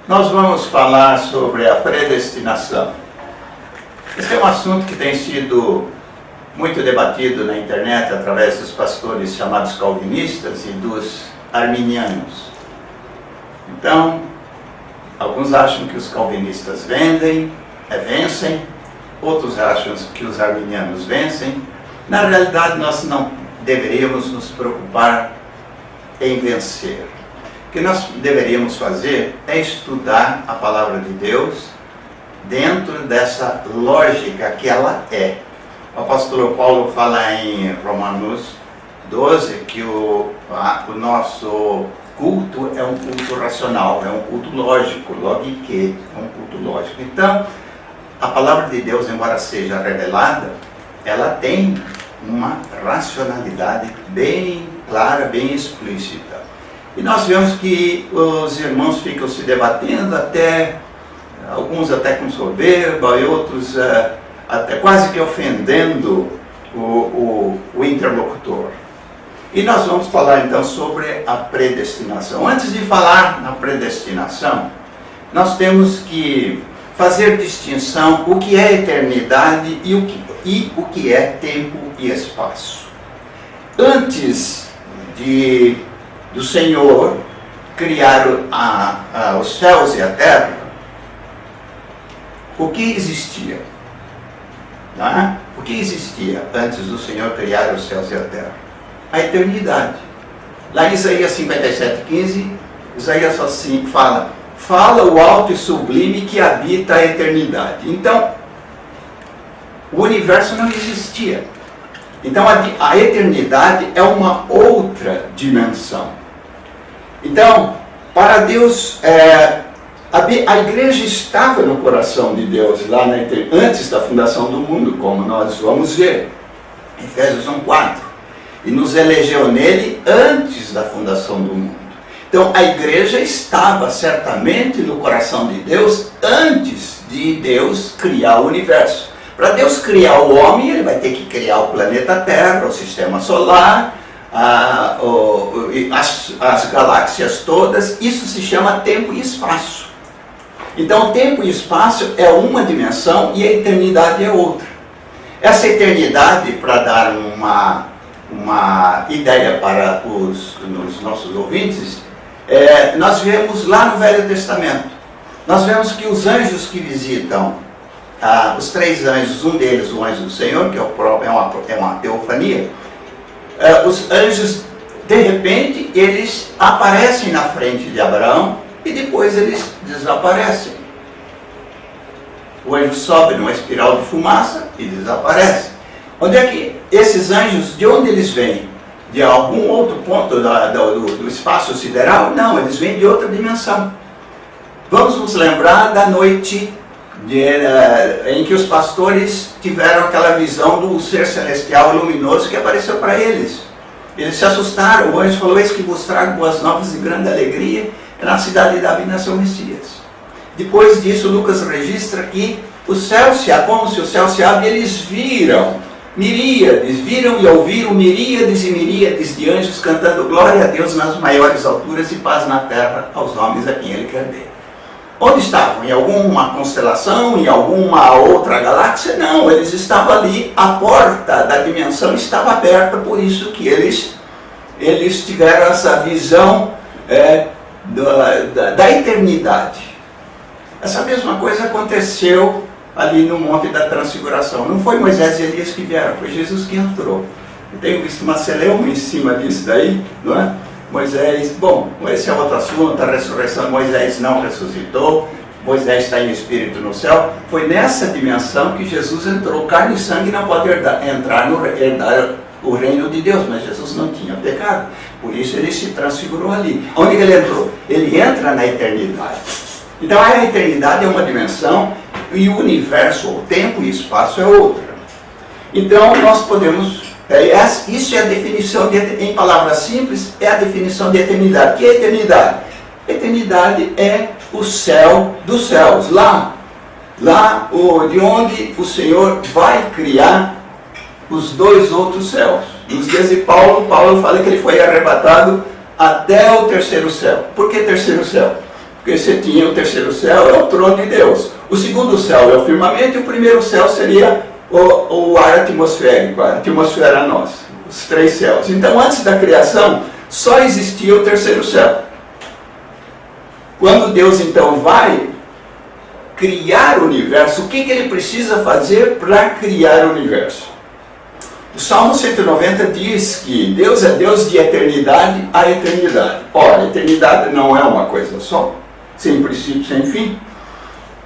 Nós vamos falar sobre a predestinação. Esse é um assunto que tem sido muito debatido na internet através dos pastores chamados calvinistas e dos arminianos. Então, alguns acham que os calvinistas vencem, outros acham que os arminianos vencem. Na realidade, nós não deveríamos nos preocupar em vencer. O que nós deveríamos fazer é estudar a palavra de Deus dentro dessa lógica que ela é. O apóstolo Paulo fala em Romanos 12 que o nosso culto é um culto racional, é um culto lógico, logique, é um culto lógico. Então, a palavra de Deus, embora seja revelada, ela tem uma racionalidade bem clara, bem explícita. E nós vemos que os irmãos ficam se debatendo, alguns até com soberba e outros até quase que ofendendo o interlocutor. E nós vamos falar então sobre a predestinação. Antes de falar na predestinação, nós temos que fazer distinção o que é eternidade e o que é tempo e espaço. Antes do Senhor criar os céus e a terra, o que existia? Não é? O que existia antes do Senhor criar os céus e a terra? A eternidade. Lá em Isaías 57,15, Isaías assim fala o alto e sublime que habita a eternidade. Então, o universo não existia. Então, a eternidade é uma outra dimensão. Então, para Deus, a igreja estava no coração de Deus, lá antes da fundação do mundo, como nós vamos ver, Efésios 1,4. E nos elegeu nele antes da fundação do mundo. Então, a igreja estava certamente no coração de Deus antes de Deus criar o universo. Para Deus criar o homem, ele vai ter que criar o planeta Terra, o sistema solar, as galáxias todas. Isso se chama tempo e espaço. Então, tempo e espaço é uma dimensão e a eternidade é outra. Essa eternidade, para dar uma ideia para os nossos ouvintes, nós vemos lá no Velho Testamento. Nós vemos que os anjos que visitam, os três anjos, um deles o anjo do Senhor, que é uma teofania, os anjos, de repente, eles aparecem na frente de Abraão e depois eles desaparecem. O anjo sobe numa espiral de fumaça e desaparece. Onde é que esses anjos, de onde eles vêm? De algum outro ponto do espaço sideral? Não, eles vêm de outra dimensão. Vamos nos lembrar da noite em que os pastores tiveram aquela visão do ser celestial luminoso que apareceu para eles. Eles se assustaram, o anjo falou: eis que vos trago boas novas de grande alegria, na cidade de Davi nasceu o Messias. Depois disso, Lucas registra que o céu se abre, como se o céu se abre, eles viram e ouviram miríades e miríades de anjos cantando glória a Deus nas maiores alturas e paz na terra aos homens a quem Ele quer ver. Onde estavam? Em alguma constelação? Em alguma outra galáxia? Não, eles estavam ali, a porta da dimensão estava aberta, por isso que eles tiveram essa visão da eternidade. Essa mesma coisa aconteceu ali no Monte da Transfiguração. Não foi Moisés e Elias que vieram, foi Jesus que entrou. Eu tenho visto uma celeuma em cima disso daí, não é? Moisés, bom, esse é outro assunto, a ressurreição. Moisés não ressuscitou, Moisés está em espírito no céu. Foi nessa dimensão que Jesus entrou. Carne e sangue não pode herdar o reino de Deus, mas Jesus não tinha pecado, por isso ele se transfigurou ali. Onde ele entrou? Ele entra na eternidade. Então a eternidade é uma dimensão e o universo, o tempo e espaço é outra. Então nós podemos, isso é a definição, em palavras simples, é a definição de eternidade. Que é eternidade? Eternidade é o céu dos céus, lá de onde o Senhor vai criar os dois outros céus. Nos dias de Paulo fala que ele foi arrebatado até o terceiro céu. Por que terceiro céu? Porque você tinha o terceiro céu, é o trono de Deus. O segundo céu é o firmamento e o primeiro céu seria o ar atmosférico, a atmosfera nossa, os três céus. Então, antes da criação, só existia o terceiro céu. Quando Deus, então, vai criar o universo, o que ele precisa fazer para criar o universo? O Salmo 190 diz que Deus é Deus de eternidade a eternidade. Ora, eternidade não é uma coisa só, sem princípio, sem fim.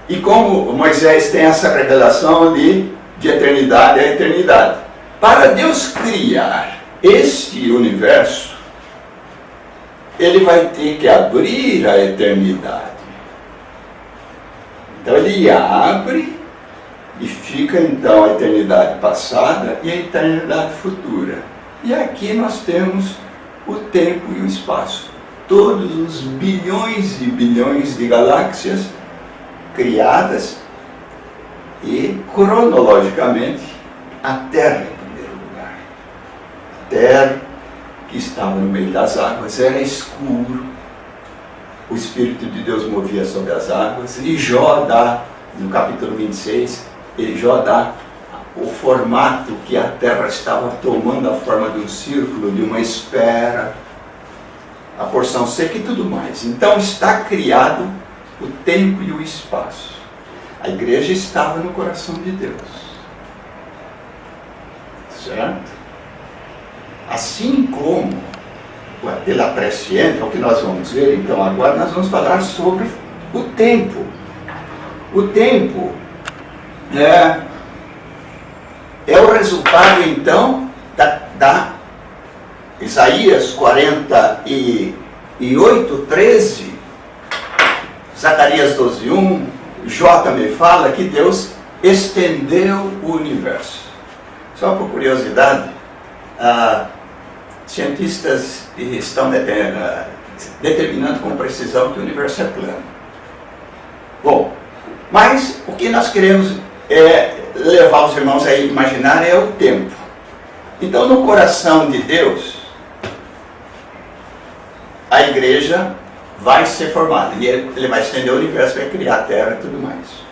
E como Moisés tem essa revelação de eternidade a eternidade. Para Deus criar este universo, ele vai ter que abrir a eternidade. Então ele abre e fica então a eternidade passada e a eternidade futura. E aqui nós temos o tempo e o espaço. Todos os bilhões e bilhões de galáxias criadas e, cronologicamente, a Terra em primeiro lugar. A Terra, que estava no meio das águas, era escuro. O Espírito de Deus movia sobre as águas. E Jó dá, no capítulo 26, Jó dá o formato que a Terra estava tomando a forma de um círculo, de uma esfera, a porção seca e tudo mais. Então está criado o tempo e o espaço. A igreja estava no coração de Deus. Certo? Assim como, pela presciência, o que nós vamos ver, então, agora nós vamos falar sobre o tempo. O tempo é o resultado, então, da Isaías 48, 13, Zacarias 12, 1, Jó também fala que Deus estendeu o universo. Só por curiosidade, cientistas estão determinando com precisão que o universo é plano. Bom, mas o que nós queremos levar os irmãos a imaginar é o tempo. Então, no coração de Deus, a igreja vai ser formada. E ele vai estender o universo, vai criar a terra e tudo mais.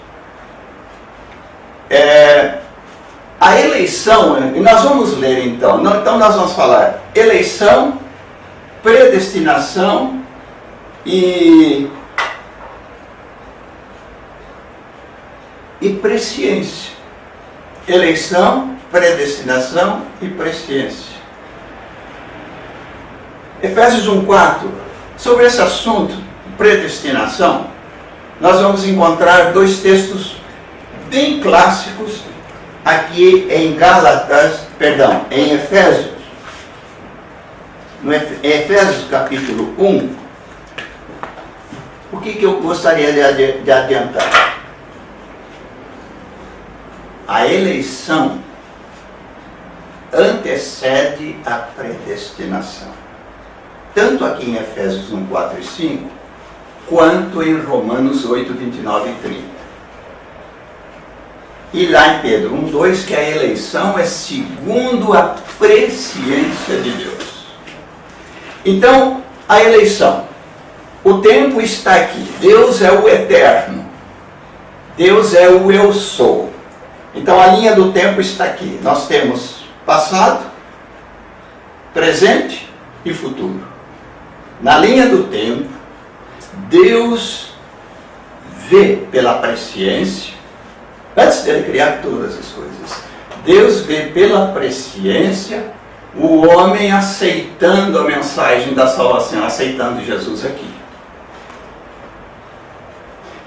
A eleição, e nós vamos ler então. Então nós vamos falar eleição, predestinação e presciência. Eleição, predestinação e presciência. Efésios 1:4. Sobre esse assunto, predestinação, nós vamos encontrar dois textos bem clássicos aqui em em Efésios. Em Efésios capítulo 1, o que eu gostaria de adiantar? A eleição antecede a predestinação. Tanto aqui em Efésios 1, 4 e 5, quanto em Romanos 8, 29 e 30. E lá em Pedro 1, 2, que a eleição é segundo a presciência de Deus. Então, a eleição. O tempo está aqui. Deus é o eterno. Deus é o eu sou. Então, a linha do tempo está aqui. Nós temos passado, presente e futuro. Na linha do tempo, Deus vê pela presciência, antes dele criar todas as coisas, Deus vê pela presciência o homem aceitando a mensagem da salvação, aceitando Jesus aqui.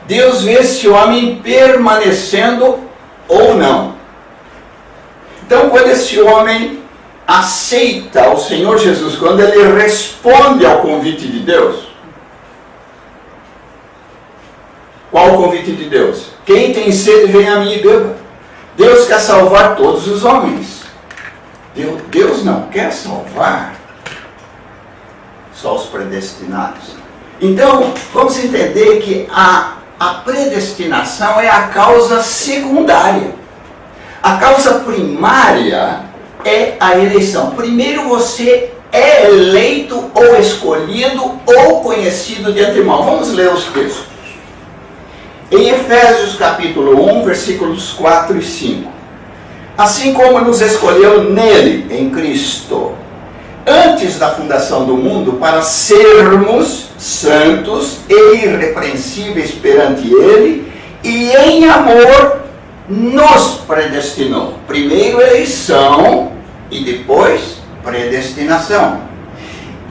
Deus vê esse homem permanecendo ou não. Então, quando esse homem aceita o Senhor Jesus, quando ele responde ao convite de Deus, qual o convite de Deus? Quem tem sede, vem a mim e beba. Deus quer salvar todos os homens. Deus não quer salvar só os predestinados. Então, vamos entender que a predestinação é a causa secundária. A causa primária é a eleição. Primeiro você é eleito ou escolhido ou conhecido de antemão. Vamos ler os textos. Em Efésios capítulo 1, versículos 4 e 5. Assim como nos escolheu nele, em Cristo, antes da fundação do mundo, para sermos santos e irrepreensíveis perante ele, e em amor nos predestinou. Primeiro eleição e depois predestinação.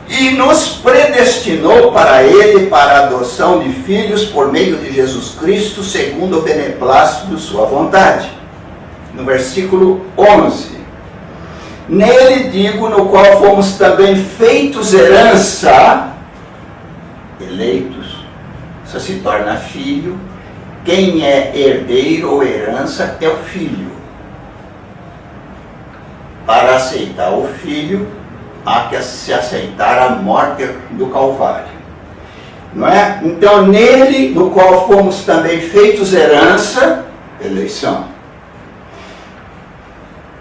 E nos predestinou para ele, para a adoção de filhos por meio de Jesus Cristo, segundo o beneplácito de sua vontade. No versículo 11. Nele digo, no qual fomos também feitos herança, eleitos, só se torna filho. Quem é herdeiro ou herança é o filho. Para aceitar o filho, há que se aceitar a morte do Calvário. Não é? Então, nele, no qual fomos também feitos herança, eleição.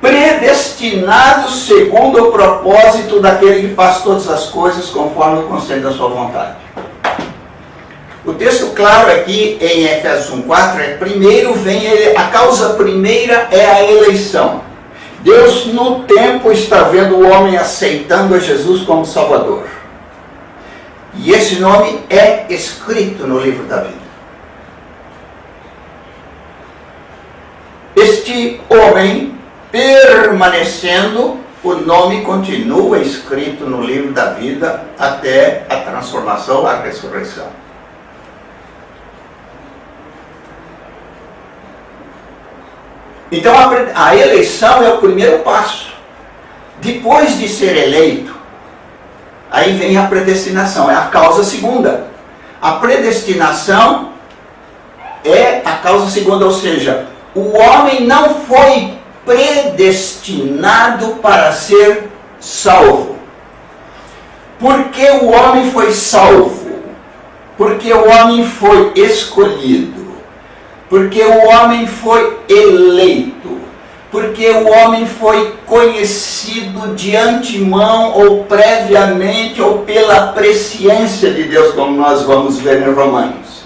Predestinados segundo o propósito daquele que faz todas as coisas conforme o conselho da sua vontade. O texto claro aqui em Efésios 1,4 é: primeiro vem ele, a causa primeira é a eleição. Deus no tempo está vendo o homem aceitando a Jesus como Salvador. E esse nome é escrito no livro da vida. Este homem permanecendo, o nome continua escrito no livro da vida até a transformação, a ressurreição. Então a eleição é o primeiro passo. Depois de ser eleito, aí vem a predestinação, é a causa segunda. A predestinação é a causa segunda, ou seja, o homem não foi predestinado para ser salvo. Por que o homem foi salvo? Porque o homem foi escolhido. Porque o homem foi eleito. Porque o homem foi conhecido de antemão ou previamente ou pela presciência de Deus, como nós vamos ver em Romanos.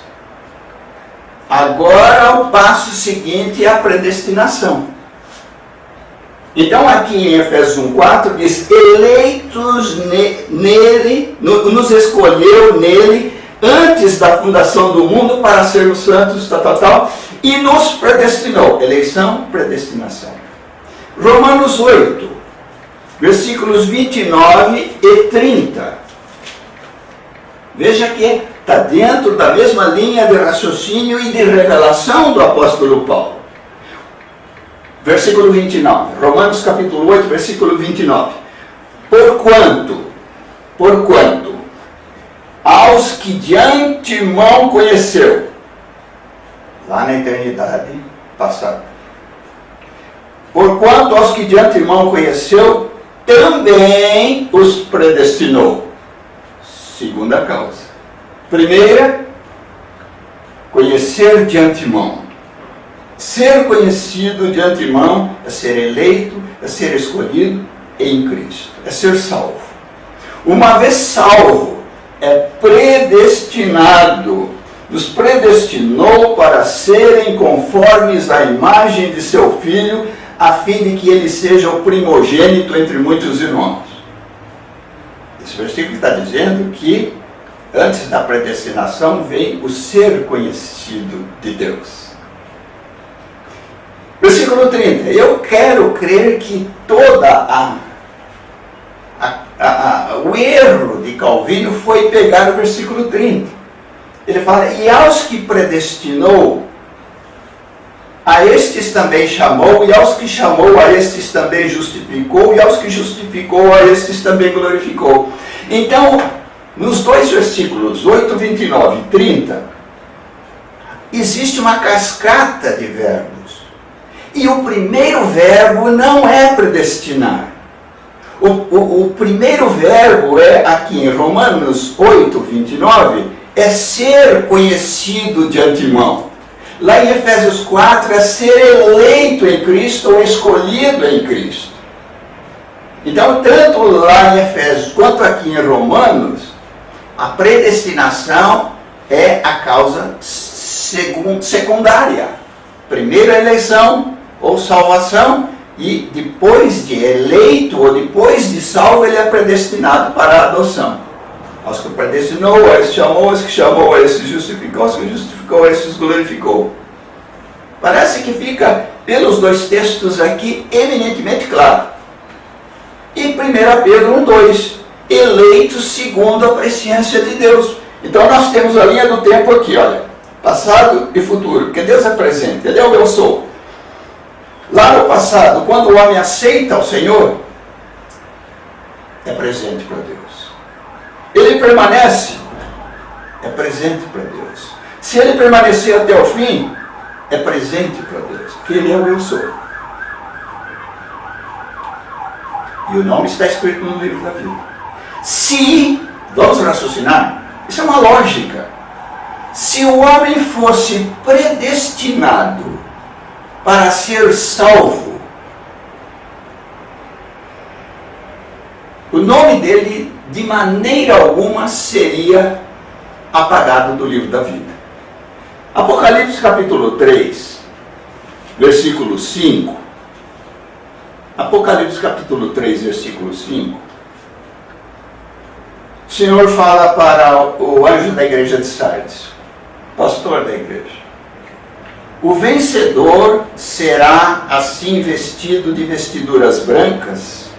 Agora o passo seguinte é a predestinação. Então aqui em Efésios 1,4 diz: eleitos nele, nos escolheu nele, antes da fundação do mundo, para sermos santos, e nos predestinou. Eleição, predestinação. Romanos 8, versículos 29 e 30. Veja que está dentro da mesma linha de raciocínio e de revelação do apóstolo Paulo. Versículo 29, Romanos capítulo 8, versículo 29. Porquanto, aos que de antemão conheceu, lá na eternidade passada, porquanto aos que de antemão conheceu, também os predestinou. Segunda causa. Primeira, conhecer de antemão. Ser conhecido de antemão é ser eleito, é ser escolhido em Cristo, é ser salvo. Uma vez salvo, é predestinado, nos predestinou para serem conformes à imagem de seu Filho, a fim de que ele seja o primogênito entre muitos irmãos. Esse versículo está dizendo que antes da predestinação vem o ser conhecido de Deus. Versículo 30. Eu quero crer que toda o erro de Calvino foi pegar o versículo 30. Ele fala: e aos que predestinou, a estes também chamou, e aos que chamou, a estes também justificou, e aos que justificou, a estes também glorificou. Então, nos dois versículos, 8, 29 e 30, existe uma cascata de verbos. E o primeiro verbo não é predestinar. O primeiro verbo é, aqui em Romanos 8, 29, é ser conhecido de antemão. Lá em Efésios 4 é ser eleito em Cristo ou escolhido em Cristo. Então, tanto lá em Efésios quanto aqui em Romanos, a predestinação é a causa secundária. Primeiro a eleição ou salvação, e depois de eleito ou depois de salvo, ele é predestinado para a adoção. Aos que predestinou, a esse chamou, aos que chamou, a esse justificou, aos que justificou, a esses glorificou. Parece que fica, pelos dois textos aqui, eminentemente claro. E 1 Pedro 1,2, eleitos segundo a presciência de Deus. Então nós temos a linha do tempo aqui, olha, passado e futuro, porque Deus é presente, Ele é o eu sou. Lá no passado, quando o homem aceita o Senhor, é presente para Deus. Ele permanece, é presente para Deus. Se ele permanecer até o fim, é presente para Deus, porque Ele é o eu sou. E o nome está escrito no livro da vida. Se, vamos raciocinar, isso é uma lógica. Se o homem fosse predestinado para ser salvo, o nome dele de maneira alguma seria apagado do livro da vida. Apocalipse capítulo 3, versículo 5. Apocalipse capítulo 3, versículo 5. O Senhor fala para o anjo da igreja de Sardes, pastor da igreja. O vencedor será assim vestido de vestiduras brancas,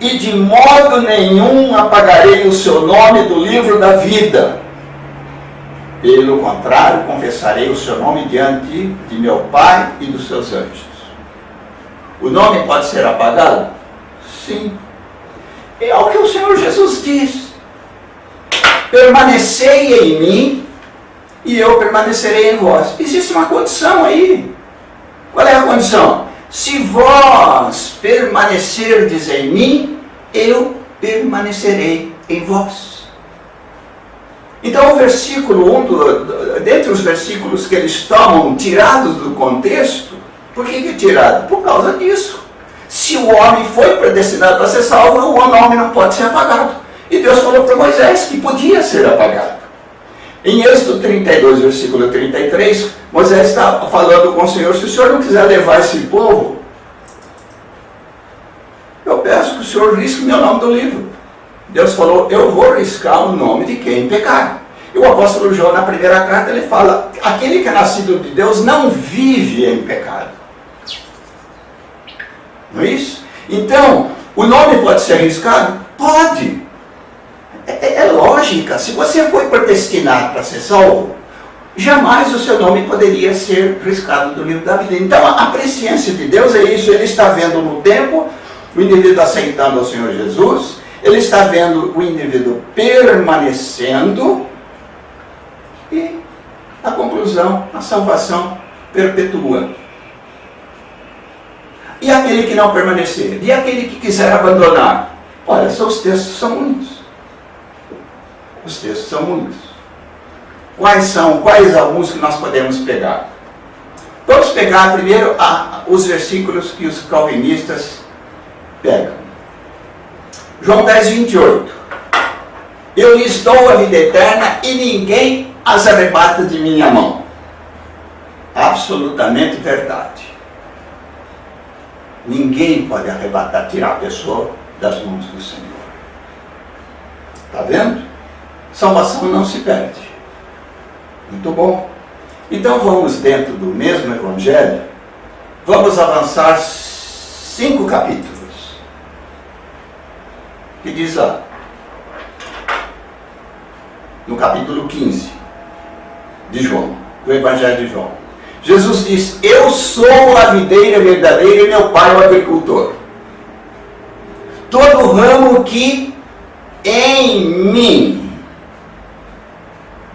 e de modo nenhum apagarei o seu nome do livro da vida. Pelo contrário, confessarei o seu nome diante de meu Pai e dos seus anjos. O nome pode ser apagado? Sim. É o que o Senhor Jesus diz. Permanecei em mim e eu permanecerei em vós. Existe uma condição aí. Qual é a condição? Se vós permanecerdes em mim, eu permanecerei em vós. Então o versículo 1, dentre os versículos que eles tomam tirados do contexto, por que é tirado? Por causa disso. Se o homem foi predestinado para ser salvo, o nome não pode ser apagado. E Deus falou para Moisés que podia ser apagado. Em Êxodo 32, versículo 33, Moisés está falando com o Senhor: se o Senhor não quiser levar esse povo, eu peço que o Senhor risque meu nome do livro. Deus falou: eu vou riscar o nome de quem pecar. E o apóstolo João, na primeira carta, ele fala: aquele que é nascido de Deus não vive em pecado. Não é isso? Então, o nome pode ser riscado? Pode. É lógica. Se você foi predestinado para ser salvo, jamais o seu nome poderia ser riscado do livro da vida. Então, a presciência de Deus é isso. Ele está vendo no tempo o indivíduo aceitando ao Senhor Jesus, ele está vendo o indivíduo permanecendo, e a conclusão, a salvação perpetua. E aquele que não permanecer? E aquele que quiser abandonar? Olha, os textos são muitos. Os textos são muitos. Quais alguns que nós podemos pegar? Vamos pegar primeiro os versículos que os calvinistas pegam. João 10, 28. Eu lhes dou a vida eterna e ninguém as arrebata de minha mão. Absolutamente verdade. Ninguém pode arrebatar, tirar a pessoa das mãos do Senhor. Está vendo? Salvação não se perde. Muito bom. Então vamos dentro do mesmo Evangelho. Vamos avançar 5 capítulos. Que diz lá, no capítulo 15 de João, do Evangelho de João. Jesus diz: eu sou a videira verdadeira e meu pai é o agricultor. Todo ramo que em mim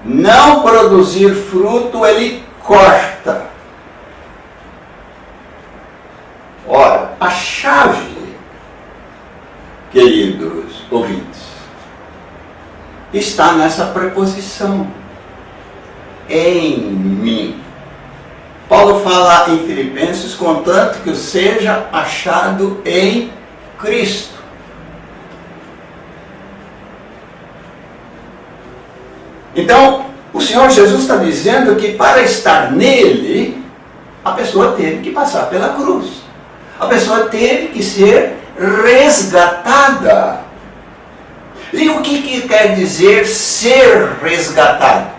não produzir fruto, ele corta. Ora, a chave, queridos ouvintes, está nessa preposição, em mim. Paulo fala em Filipenses: contanto que eu seja achado em Cristo. Então, o Senhor Jesus está dizendo que para estar nele, a pessoa teve que passar pela cruz. A pessoa teve que ser resgatada. E o que quer dizer ser resgatado?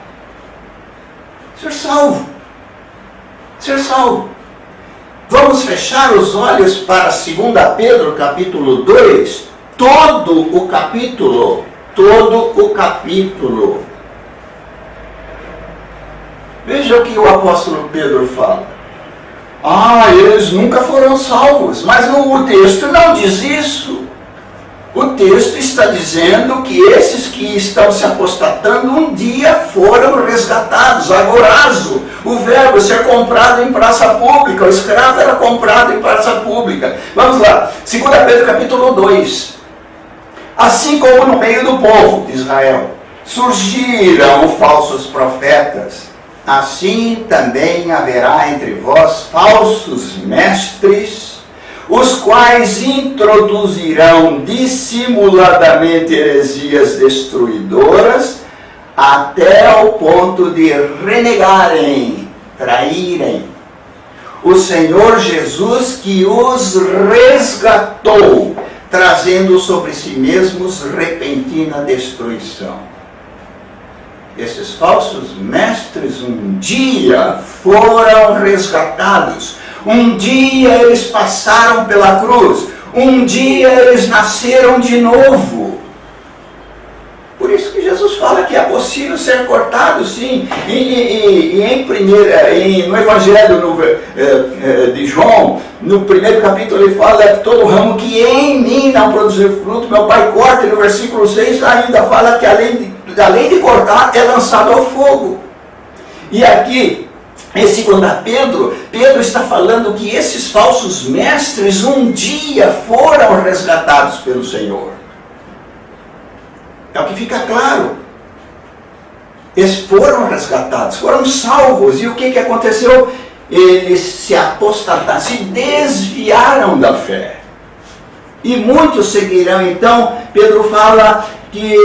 Ser salvo. Ser salvo. Vamos fechar os olhos para 2 Pedro, capítulo 2, todo o capítulo. Veja o que o apóstolo Pedro fala. Eles nunca foram salvos, mas o texto não diz isso. O texto está dizendo que esses que estão se apostatando um dia foram resgatados, agorazo, o verbo ser comprado em praça pública, o escravo era comprado em praça pública. Vamos lá, 2 Pedro capítulo 2. Assim como no meio do povo de Israel surgiram falsos profetas, assim também haverá entre vós falsos mestres, os quais introduzirão dissimuladamente heresias destruidoras, até ao ponto de renegarem, traírem o Senhor Jesus, que os resgatou, trazendo sobre si mesmos repentina destruição. Esses falsos mestres um dia foram resgatados. Um dia eles passaram pela cruz. Um dia eles nasceram de novo. Por isso que Jesus fala que é possível ser cortado, sim. No Evangelho de João, no primeiro capítulo, ele fala que todo ramo que em mim não produzir fruto, meu Pai corta. E no versículo 6 ainda fala que além de cortar, é lançado ao fogo. E aqui, em 2 Pedro, Pedro está falando que esses falsos mestres um dia foram resgatados pelo Senhor. É o que fica claro. Eles foram resgatados, foram salvos. E o que aconteceu? Eles se apostataram, se desviaram da fé. E muitos seguirão. Então, Pedro fala que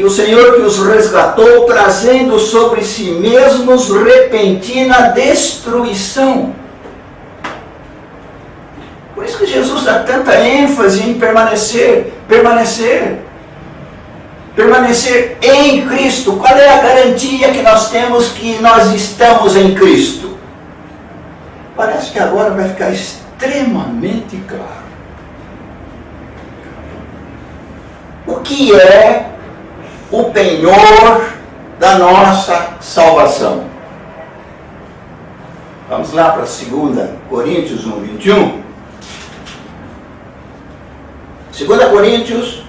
o Senhor que os resgatou, trazendo sobre si mesmos repentina destruição. Por isso que Jesus dá tanta ênfase em permanecer em Cristo. Qual é a garantia que nós temos que nós estamos em Cristo? Parece que agora vai ficar extremamente claro. O que é o penhor da nossa salvação? Vamos lá para 2 Coríntios 1, 21. 2 Coríntios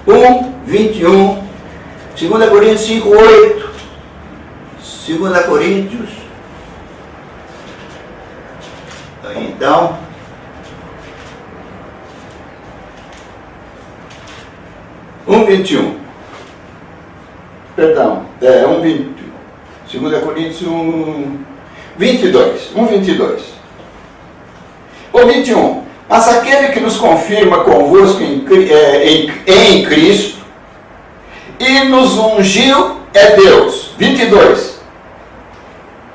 1, 21. 2 Coríntios 5, 8. 2 Coríntios. Então, um 21. Perdão, 1:20. 2 Coríntios 1:22. 1:22. O 21. Mas aquele que nos confirma convosco em Cristo e nos ungiu é Deus. 22.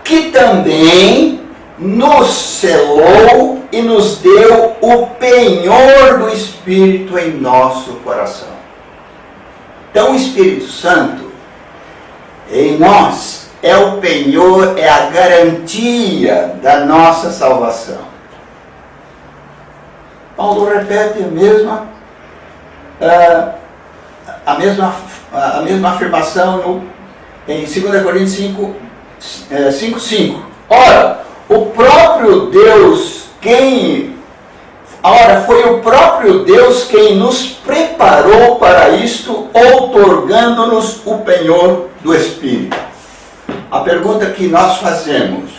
Que também nos selou e nos deu o penhor do Espírito em nosso coração. Então o Espírito Santo em nós é o penhor, é a garantia da nossa salvação. Paulo repete a mesma afirmação em 2 Coríntios 5:5. Ora, foi o próprio Deus quem nos preparou para isto, outorgando-nos o penhor do Espírito. A pergunta que nós fazemos: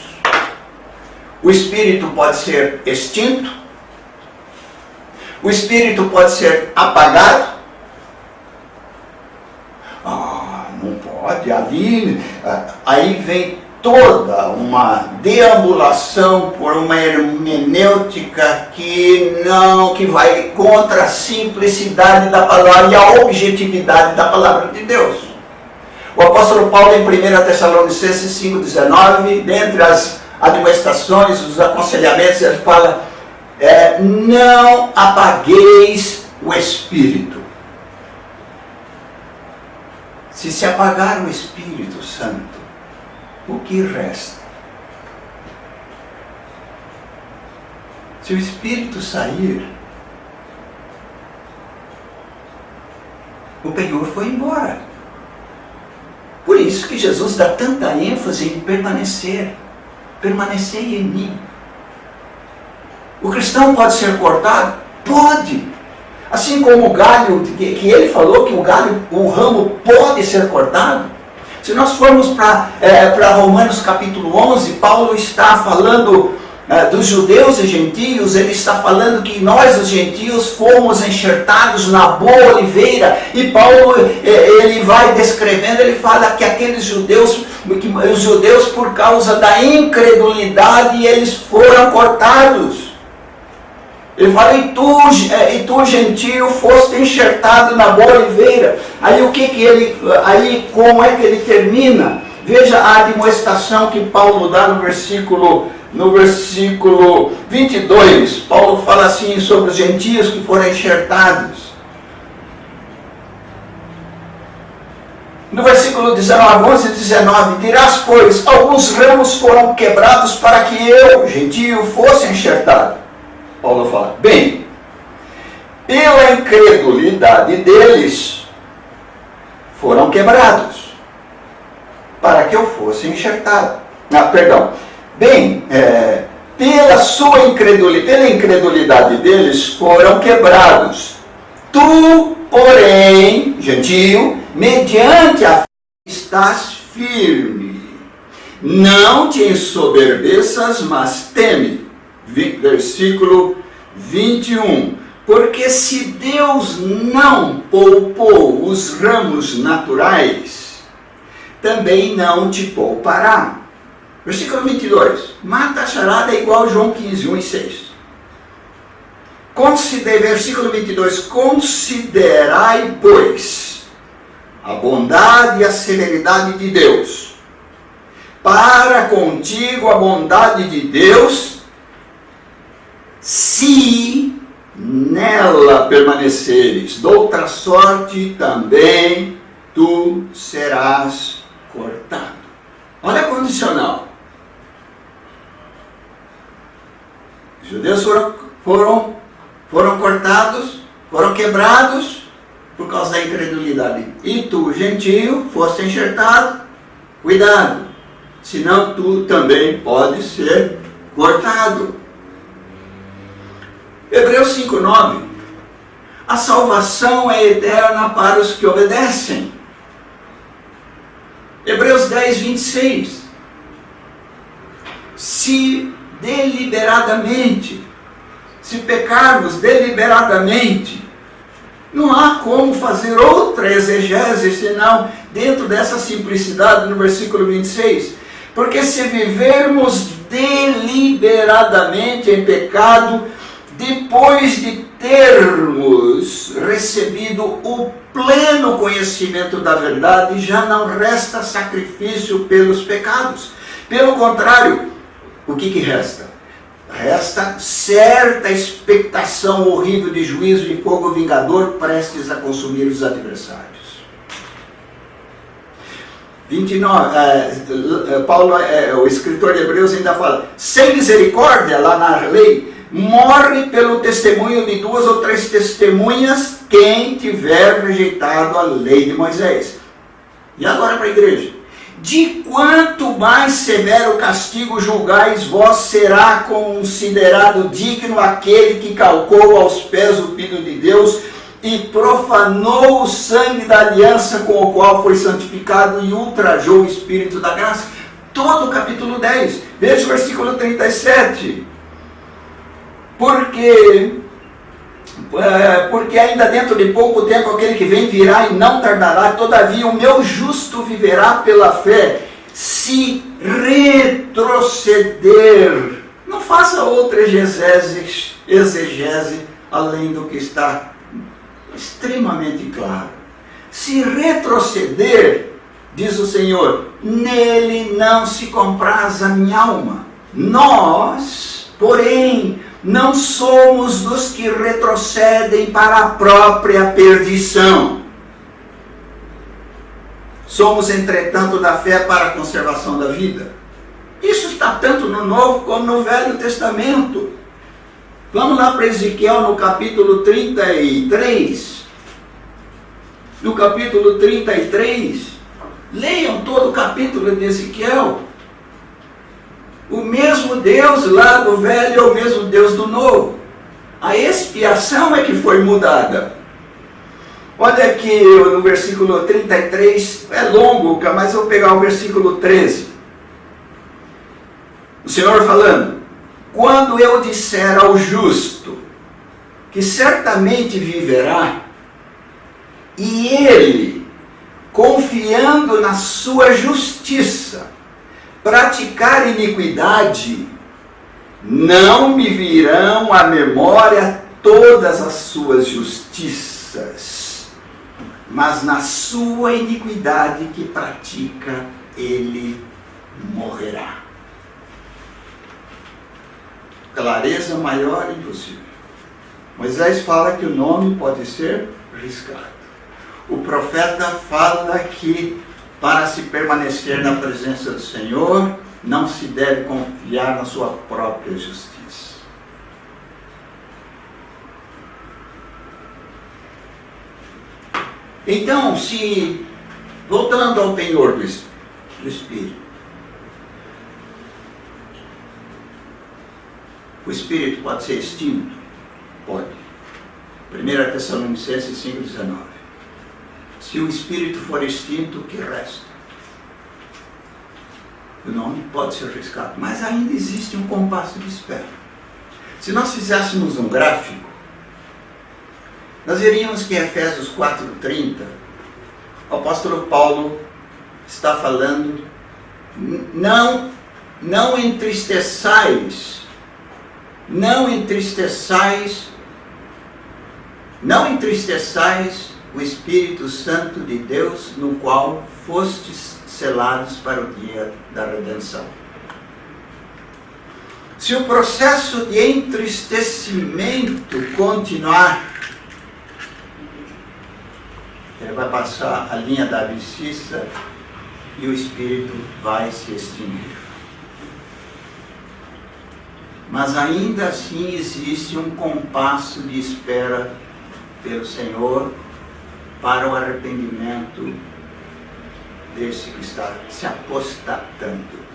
o Espírito pode ser extinto? O Espírito pode ser apagado? Não pode. Aí vem toda uma deambulação por uma hermenêutica que vai contra a simplicidade da palavra e a objetividade da palavra de Deus. O apóstolo Paulo, em 1 Tessalonicenses 5,19, dentre as admoestações, os aconselhamentos, ele fala: não apagueis o Espírito. Se apagar o Espírito Santo, o que resta? Se o Espírito sair, o penhor foi embora. Por isso que Jesus dá tanta ênfase em permanecer. Permanecei em mim. O cristão pode ser cortado? Pode. Assim como o galho, que ele falou que o ramo pode ser cortado. Se nós formos para Romanos capítulo 11, Paulo está falando dos judeus e gentios, ele está falando que nós, os gentios, fomos enxertados na boa oliveira, e Paulo, ele vai descrevendo, ele fala que aqueles judeus, os judeus por causa da incredulidade, eles foram cortados. Ele fala: e tu gentio, foste enxertado na boa oliveira. Aí como é que ele termina? Veja a admoestação que Paulo dá no versículo 22. Paulo fala assim sobre os gentios que foram enxertados. No versículo 11 e 19, dirás, pois, alguns ramos foram quebrados para que eu, gentio, fosse enxertado. Paulo fala: bem, pela incredulidade deles foram quebrados, para que eu fosse enxertado. Bem, pela incredulidade deles foram quebrados. Tu, porém, gentio, mediante a fé estás firme. Não te ensoberbeças, mas teme. Versículo 21. Porque se Deus não poupou os ramos naturais, também não te poupará. Versículo 22. Mata a charada é igual a João 15, 1 e 6. Versículo 22. Considerai, pois, a bondade e a severidade de Deus. Para contigo a bondade de Deus, se nela permaneceres, doutra sorte também tu serás cortado. Olha a condicional. Os judeus foram cortados, foram quebrados por causa da incredulidade. E tu, gentio, foste enxertado. Cuidado, senão tu também pode ser cortado. Hebreus 5:9. A salvação é eterna para os que obedecem. Hebreus 10:26. Se pecarmos deliberadamente, não há como fazer outra exegese senão dentro dessa simplicidade no versículo 26. Porque se vivermos deliberadamente em pecado, depois de termos recebido o pleno conhecimento da verdade, já não resta sacrifício pelos pecados. Pelo contrário, o que resta? Resta certa expectação horrível de juízo de fogo vingador prestes a consumir os adversários. 29, Paulo, o escritor de Hebreus, ainda fala: sem misericórdia, lá na lei, morre pelo testemunho de 2 ou 3 testemunhas quem tiver rejeitado a lei de Moisés. E agora para a igreja: de quanto mais severo castigo julgais vós, será considerado digno aquele que calcou aos pés o Filho de Deus e profanou o sangue da aliança com o qual foi santificado e ultrajou o Espírito da graça. Todo o capítulo 10, veja o versículo 37. Porque ainda dentro de pouco tempo aquele que vem virá e não tardará, todavia o meu justo viverá pela fé. se retroceder, não faça outra exegese além do que está extremamente claro. Se retroceder, diz o Senhor, nele não se compraz a minha alma. Nós, porém, não somos dos que retrocedem para a própria perdição. Somos, entretanto, da fé para a conservação da vida. Isso está tanto no Novo como no Velho Testamento. Vamos lá para Ezequiel no capítulo 33. No capítulo 33, leiam todo o capítulo de Ezequiel. O mesmo Deus lá do Velho é o mesmo Deus do Novo. A expiação é que foi mudada. Olha aqui no versículo 33, é longo, mas eu vou pegar o versículo 13. O Senhor falando: quando eu disser ao justo que certamente viverá, e ele, confiando na sua justiça, praticar iniquidade, não me virão à memória todas as suas justiças, mas na sua iniquidade que pratica, ele morrerá. Clareza maior impossível. Moisés fala que o nome pode ser riscado. O profeta fala que para se permanecer na presença do Senhor, não se deve confiar na sua própria justiça. Então, voltando ao penhor do Espírito, o Espírito pode ser extinto? Pode. 1 Tessalonicenses 5,19. Se o Espírito for extinto, o que resta? O nome pode ser riscado, mas ainda existe um compasso de espera. Se nós fizéssemos um gráfico, nós veríamos que em Efésios 4,30, o apóstolo Paulo está falando: não entristeçais o Espírito Santo de Deus, no qual fostes selados para o dia da redenção. Se o processo de entristecimento continuar, ele vai passar a linha da abscissa e o Espírito vai se extinguir. Mas ainda assim existe um compasso de espera pelo Senhor para o arrependimento desse que está se apostatando.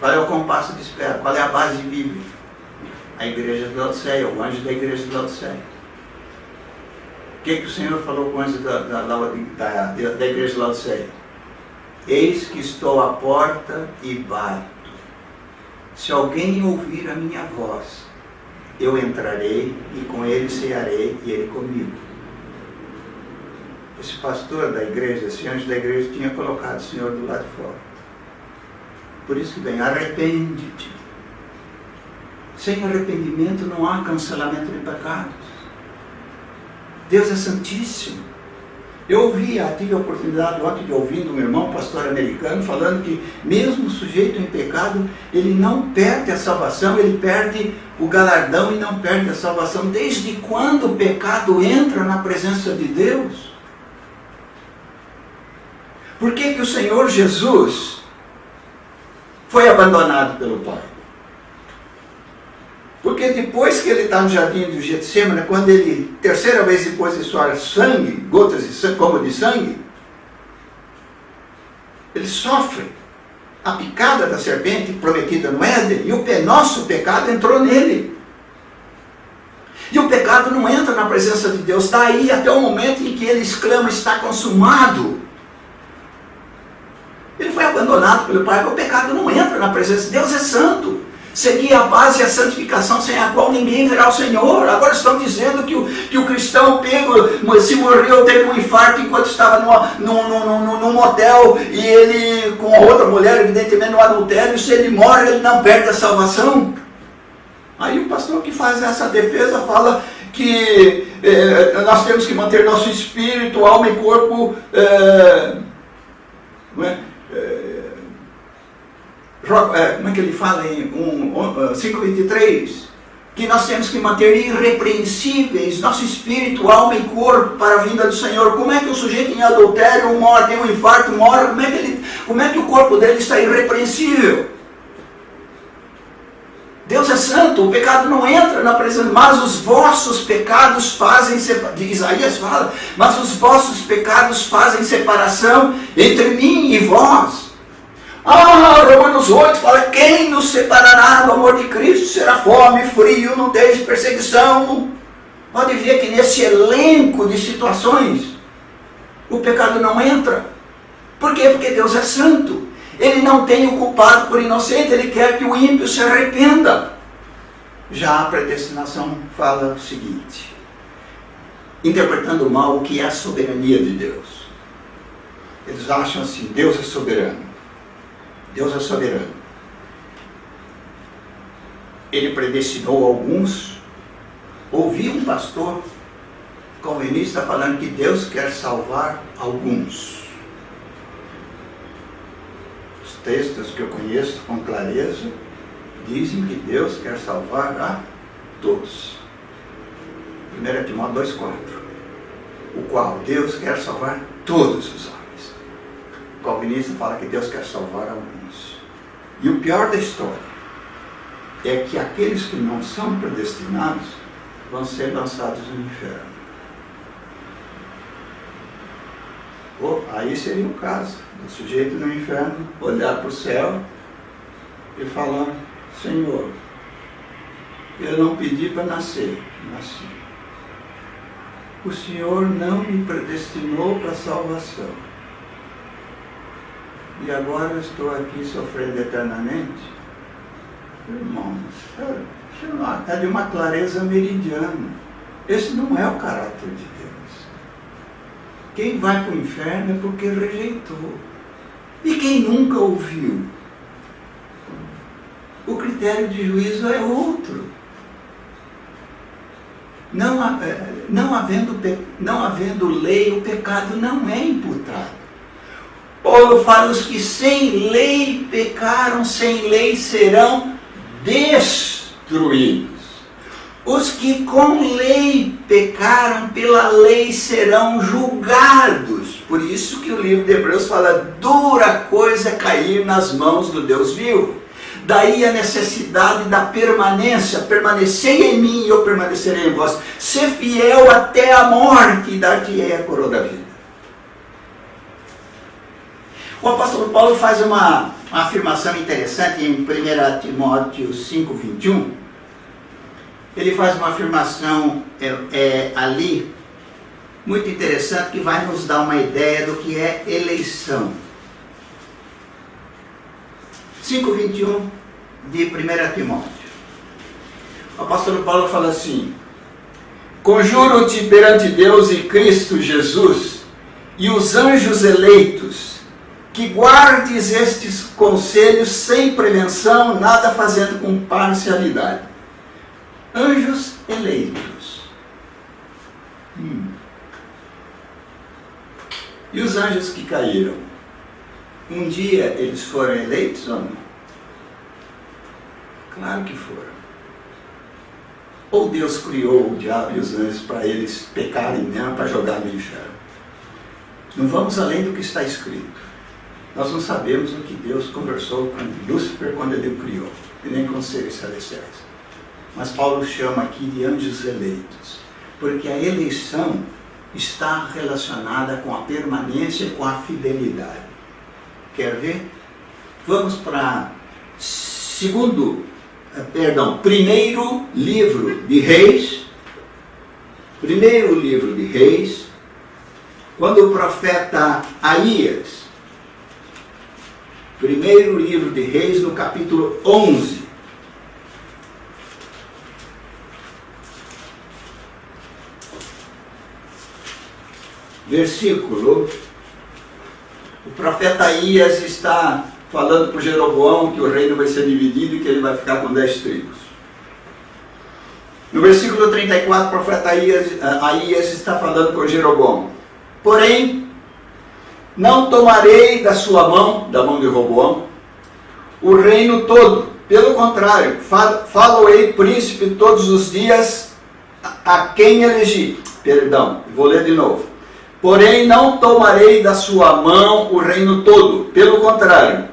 Qual é o compasso de espera? Qual é a base bíblica? A igreja de Laodiceia, o anjo da igreja de Laodiceia. O que o Senhor falou com o anjo da igreja de Laodiceia? Eis que estou à porta e bato. Se alguém ouvir a minha voz, eu entrarei e com ele cearei e ele comigo. Esse pastor da igreja, esse anjo da igreja, tinha colocado o Senhor do lado de fora. Por isso que vem: arrepende-te. Sem arrependimento não há cancelamento de pecados. Deus é santíssimo. Eu tive a oportunidade ontem de ouvir um irmão, pastor americano, falando que mesmo o sujeito em pecado, ele não perde a salvação, ele perde o galardão e não perde a salvação. Desde quando o pecado entra na presença de Deus? Por que o Senhor Jesus foi abandonado pelo Pai? Porque depois que ele está no jardim do Getsemane, quando ele, terceira vez depois de suar sangue, gotas de sangue, como de sangue, ele sofre a picada da serpente prometida no Éden, e o nosso pecado entrou nele. E o pecado não entra na presença de Deus, daí até o momento em que ele exclama: está consumado. Ele foi abandonado pelo Pai, porque o pecado não entra na presença de Deus, é santo. Seguir a base e a santificação, sem a qual ninguém verá o Senhor. Agora estão dizendo que o cristão se morreu, teve um infarto enquanto estava num motel, e ele com outra mulher, evidentemente no adultério, se ele morre, ele não perde a salvação. Aí o pastor que faz essa defesa fala que nós temos que manter nosso espírito, alma e corpo como é que ele fala em 5:23? Que nós temos que manter irrepreensíveis nosso espírito, alma e corpo para a vinda do Senhor. Como é que o sujeito em adultério morre, tem um infarto, morre, como é que o corpo dele está irrepreensível? Deus é santo, o pecado não entra na presença, mas os vossos pecados fazem separação, Isaías fala, mas os vossos pecados fazem separação entre mim e vós. Romanos 8 fala, quem nos separará do amor de Cristo? Será fome, frio, nudez, perseguição. Pode ver que nesse elenco de situações, o pecado não entra. Por quê? Porque Deus é santo. Ele não tem o culpado por inocente, ele quer que o ímpio se arrependa. Já a predestinação fala o seguinte, interpretando mal o que é a soberania de Deus. Eles acham assim, Deus é soberano. Deus é soberano. Ele predestinou alguns. Ouvi um pastor calvinista falando que Deus quer salvar alguns. Os textos que eu conheço com clareza dizem que Deus quer salvar a todos. 1 Timóteo 2,4. O qual Deus quer salvar todos os homens. O calvinista fala que Deus quer salvar alguns. E o pior da história é que aqueles que não são predestinados vão ser lançados no inferno. Aí seria o caso do sujeito no inferno olhar para o céu e falar, Senhor, eu não pedi para nascer, nasci. O Senhor não me predestinou para a salvação. E agora eu estou aqui sofrendo eternamente? Irmãos, é de uma clareza meridiana. Esse não é o caráter de Deus. Quem vai para o inferno é porque rejeitou. E quem nunca ouviu? O critério de juízo é outro. Não havendo lei, o pecado não é imputado. Paulo fala, os que sem lei pecaram, sem lei serão destruídos. Os que com lei pecaram, pela lei serão julgados. Por isso que o livro de Hebreus fala, dura coisa é cair nas mãos do Deus vivo. Daí a necessidade da permanência, permanecei em mim e eu permanecerei em vós. Ser fiel até a morte e dar-te-ei a coroa da vida. O apóstolo Paulo faz uma afirmação interessante em 1 Timóteo 5:21. Ele faz uma afirmação ali, muito interessante, que vai nos dar uma ideia do que é eleição. 5:21 de 1 Timóteo. O apóstolo Paulo fala assim, conjuro-te perante Deus e Cristo Jesus e os anjos eleitos, que guardes estes conselhos sem prevenção, nada fazendo com parcialidade. Anjos eleitos. E os anjos que caíram? Um dia eles foram eleitos ou não? Claro que foram. Ou Deus criou o diabo e os anjos para eles pecarem mesmo, para jogar no inferno? Não vamos além do que está escrito. Nós não sabemos o que Deus conversou com Lúcifer quando ele o criou, e nem com os seres celestiais. Mas Paulo chama aqui de anjos eleitos, porque a eleição está relacionada com a permanência e com a fidelidade. Quer ver? Vamos para primeiro livro de Reis. Primeiro livro de Reis, quando o profeta Aías, primeiro livro de Reis, no capítulo 11. versículo, o profeta Aías está falando para Jeroboão que o reino vai ser dividido e que ele vai ficar com 10 tribos. No versículo 34, o profeta Aías está falando com Jeroboão. Porém, não tomarei da sua mão, da mão de Roboão, o reino todo. Pelo contrário, falo-ei príncipe todos os dias a quem elegi. Perdão, vou ler de novo. Porém, não tomarei da sua mão o reino todo. Pelo contrário,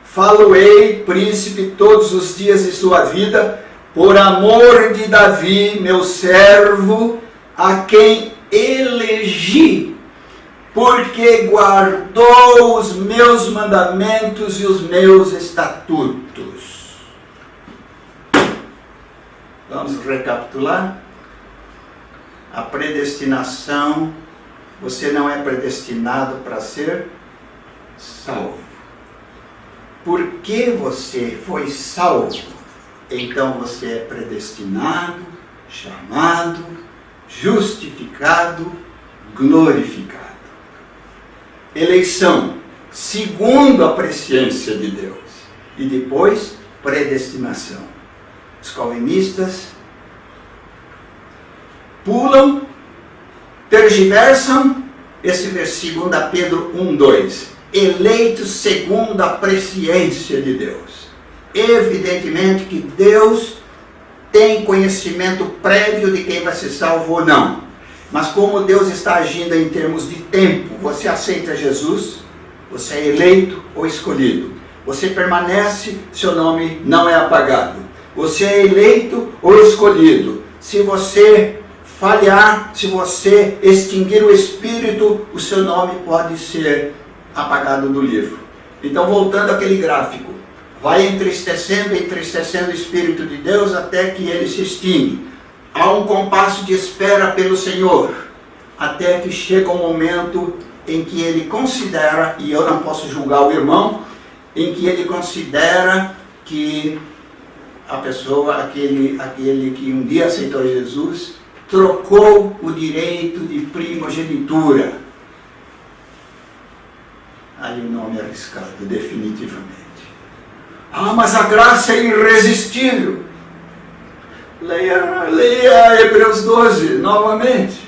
falo-ei príncipe todos os dias de sua vida, por amor de Davi, meu servo, a quem elegi, porque guardou os meus mandamentos e os meus estatutos. Vamos recapitular? A predestinação, você não é predestinado para ser salvo. Porque você foi salvo, então você é predestinado, chamado, justificado, glorificado. Eleição, segundo a presciência de Deus. E depois, predestinação. Os calvinistas pulam, tergiversam esse versículo da Pedro 1:2. Eleitos segundo a presciência de Deus. Evidentemente que Deus tem conhecimento prévio de quem vai ser salvo ou não. Mas como Deus está agindo em termos de tempo, você aceita Jesus, você é eleito ou escolhido. Você permanece, seu nome não é apagado. Você é eleito ou escolhido. Se você falhar, se você extinguir o Espírito, o seu nome pode ser apagado do livro. Então, voltando àquele gráfico, vai entristecendo o Espírito de Deus até que ele se extingue. Há um compasso de espera pelo Senhor, até que chega um momento em que ele considera, e eu não posso julgar o irmão, em que ele considera que a pessoa, aquele que um dia aceitou Jesus, trocou o direito de primogenitura. Aí o nome é arriscado, definitivamente. Ah, mas a graça é irresistível. Leia Hebreus 12, novamente.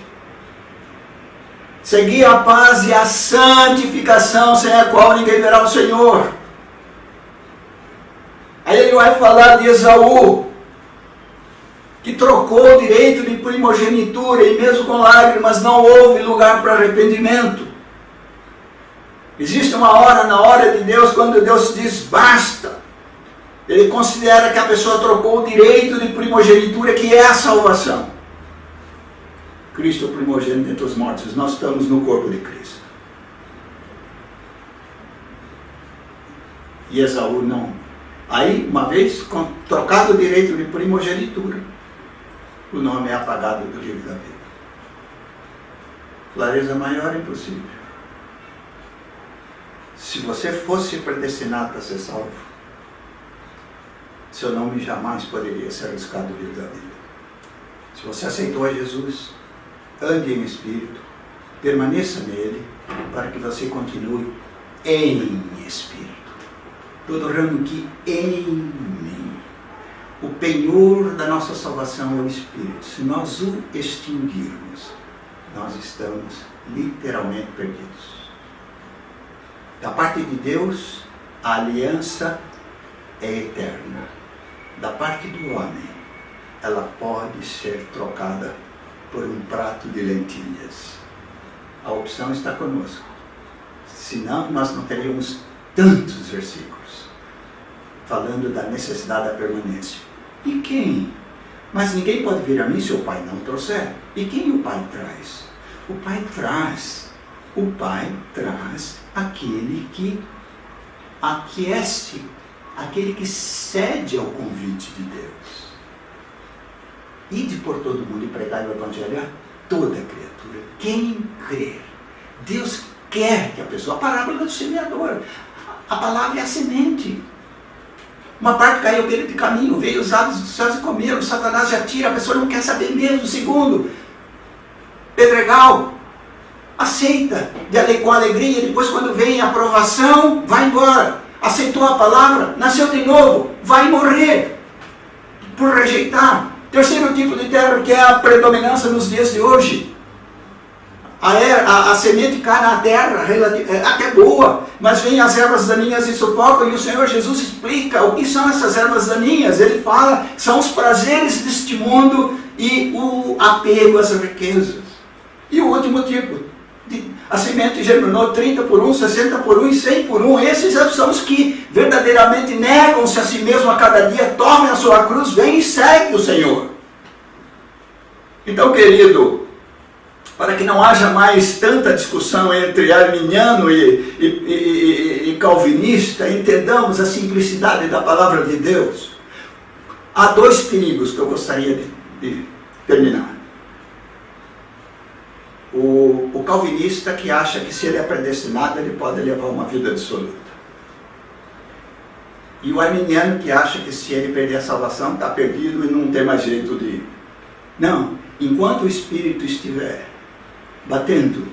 Segui a paz e a santificação, sem a qual ninguém verá o Senhor. Aí ele vai falar de Esaú, que trocou o direito de primogenitura, e mesmo com lágrimas não houve lugar para arrependimento. Existe uma hora, na hora de Deus, quando Deus diz basta. Ele considera que a pessoa trocou o direito de primogenitura, que é a salvação. Cristo é o primogênito entre os mortos. Nós estamos no corpo de Cristo. E Esaú não. Aí, uma vez trocado o direito de primogenitura, o nome é apagado do livro da vida. Clareza maior é impossível. Se você fosse predestinado para ser salvo, seu nome jamais poderia ser arriscado do livro da vida. Se você aceitou a Jesus, ande em espírito, permaneça nele, para que você continue em espírito. Todo ramo que em mim. O penhor da nossa salvação é o Espírito. Se nós o extinguirmos, nós estamos literalmente perdidos. Da parte de Deus, a aliança é eterna. Da parte do homem, ela pode ser trocada por um prato de lentilhas. A opção está conosco. Senão, nós não teríamos tantos versículos falando da necessidade da permanência. E quem? Mas ninguém pode vir a mim se o Pai não trouxer. E quem o Pai traz? O Pai traz aquele que aquece, aquele que cede ao convite de Deus. Ide por todo mundo e pregai o Evangelho a toda criatura. Quem crer? Deus quer que a pessoa... A parábola do semeador. A palavra é a semente. Uma parte caiu dele de caminho, veio os aves dos céus e comeram. Satanás já tira, a pessoa não quer saber mesmo. Segundo, pedregal. aceita com alegria, depois quando vem a aprovação, vai embora. Aceitou a palavra, nasceu de novo, vai morrer por rejeitar. Terceiro tipo de terra, que é a predominância nos dias de hoje. A semente cai na terra, até boa, mas vem as ervas daninhas e sufocam, e o Senhor Jesus explica o que são essas ervas daninhas. Ele fala, são os prazeres deste mundo e o apego às riquezas. E o último tipo, a semente germinou 30 por 1, 60 por 1 e 100 por 1. Esses são os que verdadeiramente negam-se a si mesmo a cada dia, tomem a sua cruz, vêm e seguem o Senhor. Então, querido, para que não haja mais tanta discussão entre arminiano e calvinista, entendamos a simplicidade da palavra de Deus. Há dois perigos que eu gostaria de terminar. O calvinista que acha que se ele é predestinado, ele pode levar uma vida absoluta. E o arminiano que acha que se ele perder a salvação, está perdido e não tem mais jeito de ir. Não, enquanto o Espírito estiver batendo,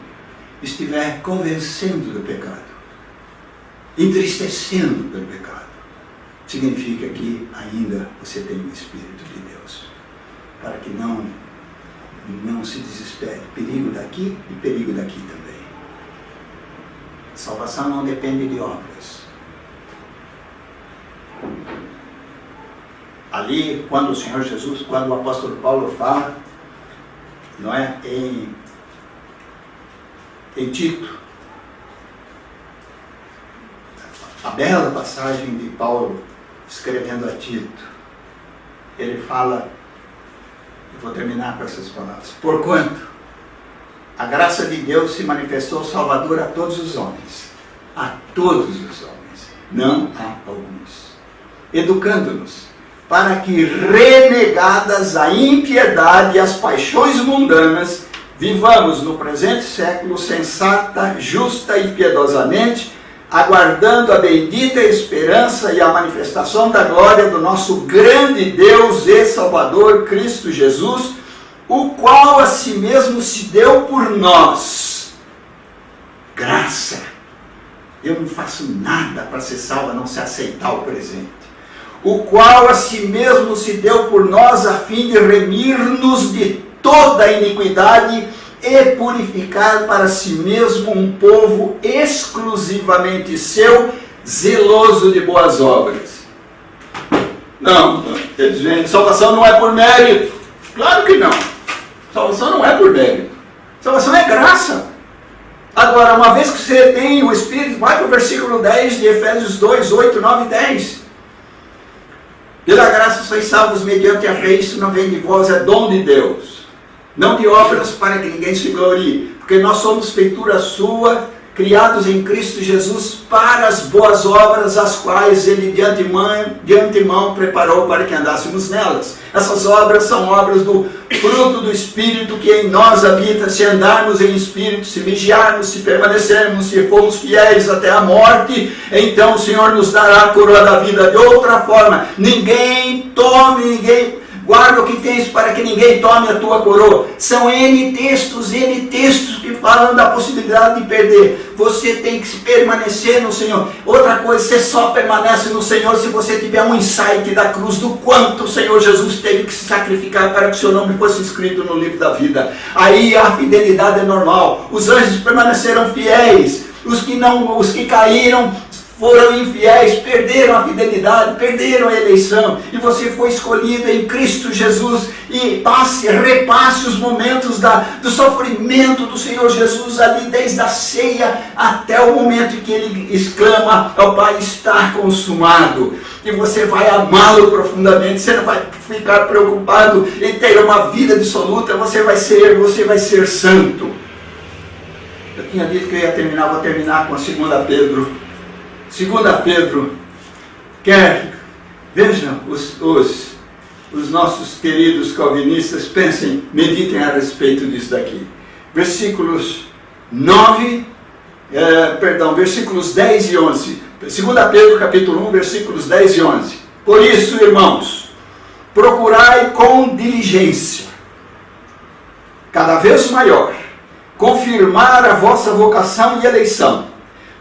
estiver convencendo do pecado, entristecendo pelo pecado, significa que ainda você tem o Espírito de Deus, para que não se desespere. Perigo daqui e perigo daqui também. Salvação não depende de obras. Ali, quando o Senhor Jesus, quando o apóstolo Paulo fala, não é, em Tito, a bela passagem de Paulo escrevendo a Tito, ele fala, eu vou terminar com essas palavras: porquanto a graça de Deus se manifestou salvadora a todos os homens, não a alguns, educando-nos para que, renegadas a impiedade e as paixões mundanas, vivamos no presente século sensata, justa e piedosamente, aguardando a bendita esperança e a manifestação da glória do nosso grande Deus e Salvador Cristo Jesus, o qual a si mesmo se deu por nós. Graça. Eu não faço nada para ser salvo a não se aceitar o presente. O qual a si mesmo se deu por nós a fim de remir-nos de toda a iniquidade e purificar para si mesmo um povo exclusivamente seu, zeloso de boas obras. Não, eles dizem, salvação não é por mérito. Claro que não. Salvação não é por mérito. Salvação é graça. Agora, uma vez que você tem o Espírito, vai para o versículo 10 de Efésios 2, 8, 9 e 10. Pela graça sois salvos mediante a fé, isso não vem de vós, é dom de Deus. Não de obras para que ninguém se glorie, porque nós somos feitura sua, criados em Cristo Jesus para as boas obras, as quais Ele de antemão preparou para que andássemos nelas. Essas obras são obras do fruto do Espírito que em nós habita, se andarmos em Espírito, se vigiarmos, se permanecermos, se formos fiéis até a morte, então o Senhor nos dará a coroa da vida. De outra forma, ninguém guarda o que tens para que ninguém tome a tua coroa. São N textos que falam da possibilidade de perder. Você tem que permanecer no Senhor. Outra coisa, você só permanece no Senhor se você tiver um insight da cruz, do quanto o Senhor Jesus teve que se sacrificar para que o seu nome fosse escrito no livro da vida. Aí a fidelidade é normal. Os anjos permaneceram fiéis. Os que caíram foram infiéis, perderam a fidelidade, perderam a eleição, e você foi escolhido em Cristo Jesus, e repasse os momentos do sofrimento do Senhor Jesus ali, desde a ceia até o momento em que Ele exclama ao Pai, está consumado, e você vai amá-lo profundamente, você não vai ficar preocupado em ter uma vida dissoluta, você vai ser santo. Eu tinha dito que eu ia terminar, vou terminar com a 2 Pedro. 2 Pedro, vejam, os nossos queridos calvinistas, pensem, meditem a respeito disso daqui. Versículos 10 e 11. 2 Pedro, capítulo 1, versículos 10 e 11. Por isso, irmãos, procurai com diligência, cada vez maior, confirmar a vossa vocação e eleição,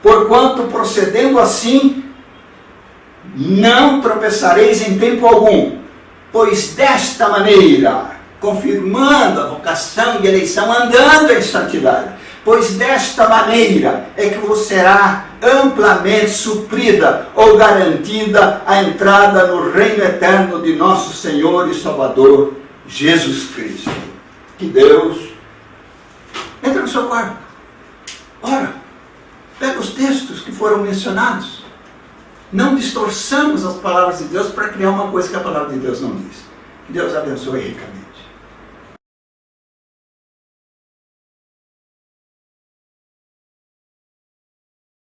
porquanto procedendo assim, não tropeçareis em tempo algum, pois desta maneira, confirmando a vocação e eleição, andando em santidade, pois desta maneira é que vos será amplamente suprida ou garantida a entrada no reino eterno de nosso Senhor e Salvador Jesus Cristo. Que Deus entra no seu quarto, ora, pega os textos que foram mencionados, não distorçamos as palavras de Deus para criar uma coisa que a palavra de Deus não diz. Que Deus abençoe ricamente.